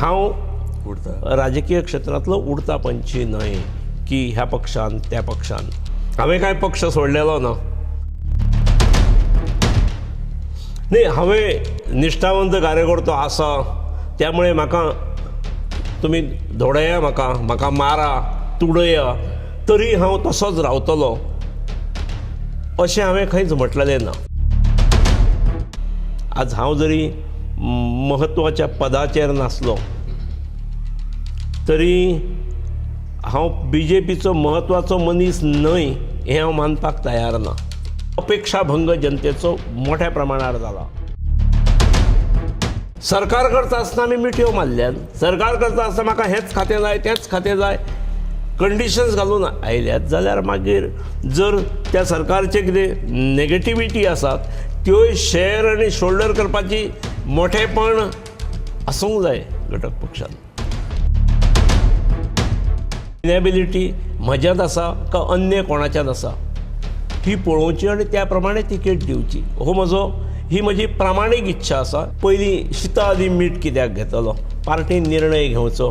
हांव राजकीय क्षेत्रांतलो उडता पंची न्हय की ह्या पक्षान त्या पक्षान. हांवें कांय पक्ष सोडलेलो ना. न्ही, हांवें निश्ठावंत कार्यकर्तो आसा, त्यामुळे म्हाका तुमी धोडया, म्हाका मारा, तुडया, तरी हांव तसोच रावतलो अशें हांवें खंयच म्हटलेलें ना. आज हांव जरी महत्वाच्या पदाचेर नासलो तरी हांव BJPचो महत्वाचो मनीस न्हय हें हांव मानपाक तयार ना. अपेक्षाभंग जनतेचो मोठ्या प्रमाणार जाला. सरकार करता आसतना आमी मिटयो मारल्यान, सरकार करता आसतना म्हाका हेंच खातें जाय तेंच खातें जाय कंडिशन्स घालून आयल्यात जाल्यार मागीर जर त्या सरकारचे कितें नेगेटिविटी आसात त्योय शेअर आनी शोल्डर करपाची मोठेपण आसूंक जाय घटक पक्षान. इनेबिलिटी म्हज्यात आसा का अन्य कोणाच्यात आसा ही पळोवची आनी त्या प्रमाणे तिकेट दिवची ही म्हजी प्रामाणीक इच्छा आसा. पयलीं शिता आदी मीठ कित्याक घेतलो, पार्टीन निर्णय घेवचो.